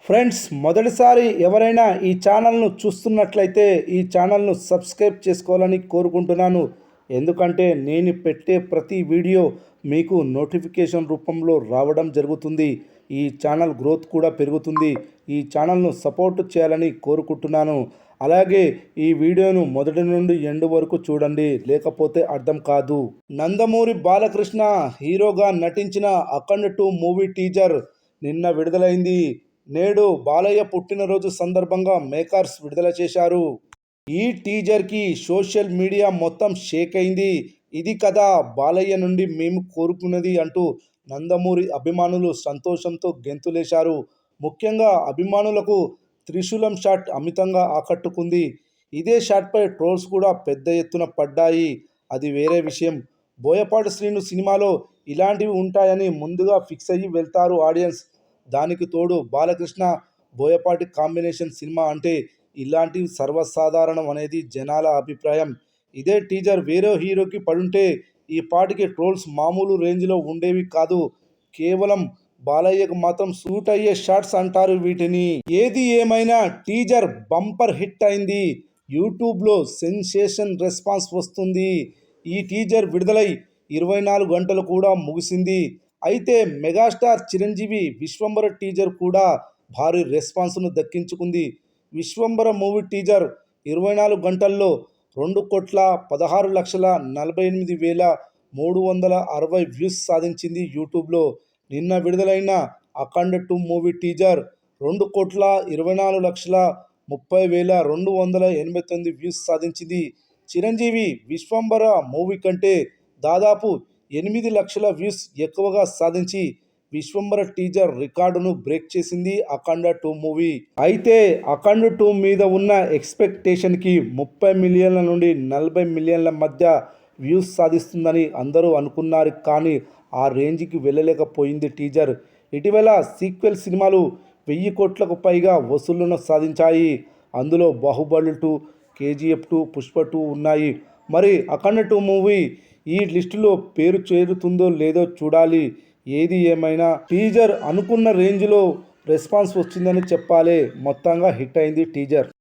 Friends, మొదటిసారి ఎవరైనా ఈ ఛానల్ను చూస్తున్నట్లయితే ఈ ఛానల్ను సబ్స్క్రైబ్ చేసుకోవాలని కోరుకుంటున్నాను. ఎందుకంటే నేను పెట్టే ప్రతి వీడియో మీకు నోటిఫికేషన్ రూపంలో రావడం జరుగుతుంది. ఈ ఛానల్ గ్రోత్ కూడా పెరుగుతుంది. ఈ ఛానల్ను సపోర్ట్ చేయాలని కోరుకుంటున్నాను. అలాగే ఈ వీడియోను మొదటి నుండి ఎండ్ వరకు చూడండి, లేకపోతే అర్థం కాదు. నందమూరి బాలకృష్ణ హీరోగా నటించిన అఖండ్ 2 మూవీ టీజర్ నిన్న విడుదలైంది. నేడు బాలయ్య పుట్టినరోజు సందర్భంగా మేకర్స్ విడుదల చేశారు. ఈ టీజర్కి సోషల్ మీడియా మొత్తం షేక్ అయింది. ఇది కదా బాలయ్య నుండి మేము కోరుకున్నది అంటూ నందమూరి అభిమానులు సంతోషంతో గెంతులేశారు. ముఖ్యంగా అభిమానులకు త్రిశూలం షాట్ అమితంగా ఆకట్టుకుంది. ఇదే షాట్పై ట్రోల్స్ కూడా పెద్ద ఎత్తున పడ్డాయి. అది వేరే విషయం. బోయపాటి శ్రీను సినిమాలో ఇలాంటివి ఉంటాయని ముందుగా ఫిక్స్ అయ్యి వెళ్తారు ఆడియన్స్. దానికి తోడు బాలకృష్ణ బోయపాటి కాంబినేషన్ సినిమా అంటే ఇలాంటివి సర్వసాధారణం అనేది జనాల అభిప్రాయం. ఇదే టీజర్ వేరే హీరోకి పడుంటే ఈ పాటికి ట్రోల్స్ మామూలు రేంజ్లో ఉండేవి కాదు. కేవలం బాలయ్యకు మాత్రం సూట్ అయ్యే షాట్స్ అంటారు వీటిని. ఏది ఏమైనా టీజర్ బంపర్ హిట్ అయింది. యూట్యూబ్లో సెన్సేషన్ రెస్పాన్స్ వస్తుంది. ఈ టీజర్ విడుదలై 24 గంటలు కూడా ముగిసింది. అయితే మెగాస్టార్ చిరంజీవి విశ్వంబర టీజర్ కూడా భారీ రెస్పాన్స్ను దక్కించుకుంది. విశ్వంబర మూవీ టీజర్ 24 గంటల్లో 2,16,48,360 వ్యూస్ సాధించింది యూట్యూబ్లో. నిన్న విడుదలైన అఖండ్ 2 మూవీ టీజర్ 2,24,30,289 వ్యూస్ సాధించింది. చిరంజీవి విశ్వంబర మూవీ కంటే దాదాపు 8 లక్షల వ్యూస్ ఎక్కువగా సాధించి విశ్వంబర టీజర్ రికార్డును బ్రేక్ చేసింది అఖండ్ 2 మూవీ. అయితే అఖండ్ 2 మీద ఉన్న ఎక్స్పెక్టేషన్కి 30 మిలియన్ల నుండి 40 మిలియన్ల మధ్య వ్యూస్ సాధిస్తుందని అందరూ అనుకున్నారు. కానీ ఆ రేంజ్కి వెళ్ళలేకపోయింది టీజర్. ఇటీవల సీక్వెల్ సినిమాలు 1000 కోట్లకు పైగా వసూళ్లను సాధించాయి. అందులో బాహుబలి 2, KGF 2, పుష్ప 2 ఉన్నాయి. మరి అఖండ్ 2 మూవీ ఈ లిస్టులో పేరు చేరుతుందో లేదో చూడాలి. ఏది ఏమైనా టీజర్ అనుకున్న రేంజ్లో రెస్పాన్స్ వచ్చిందని చెప్పాలి. మొత్తంగా హిట్ అయింది టీజర్.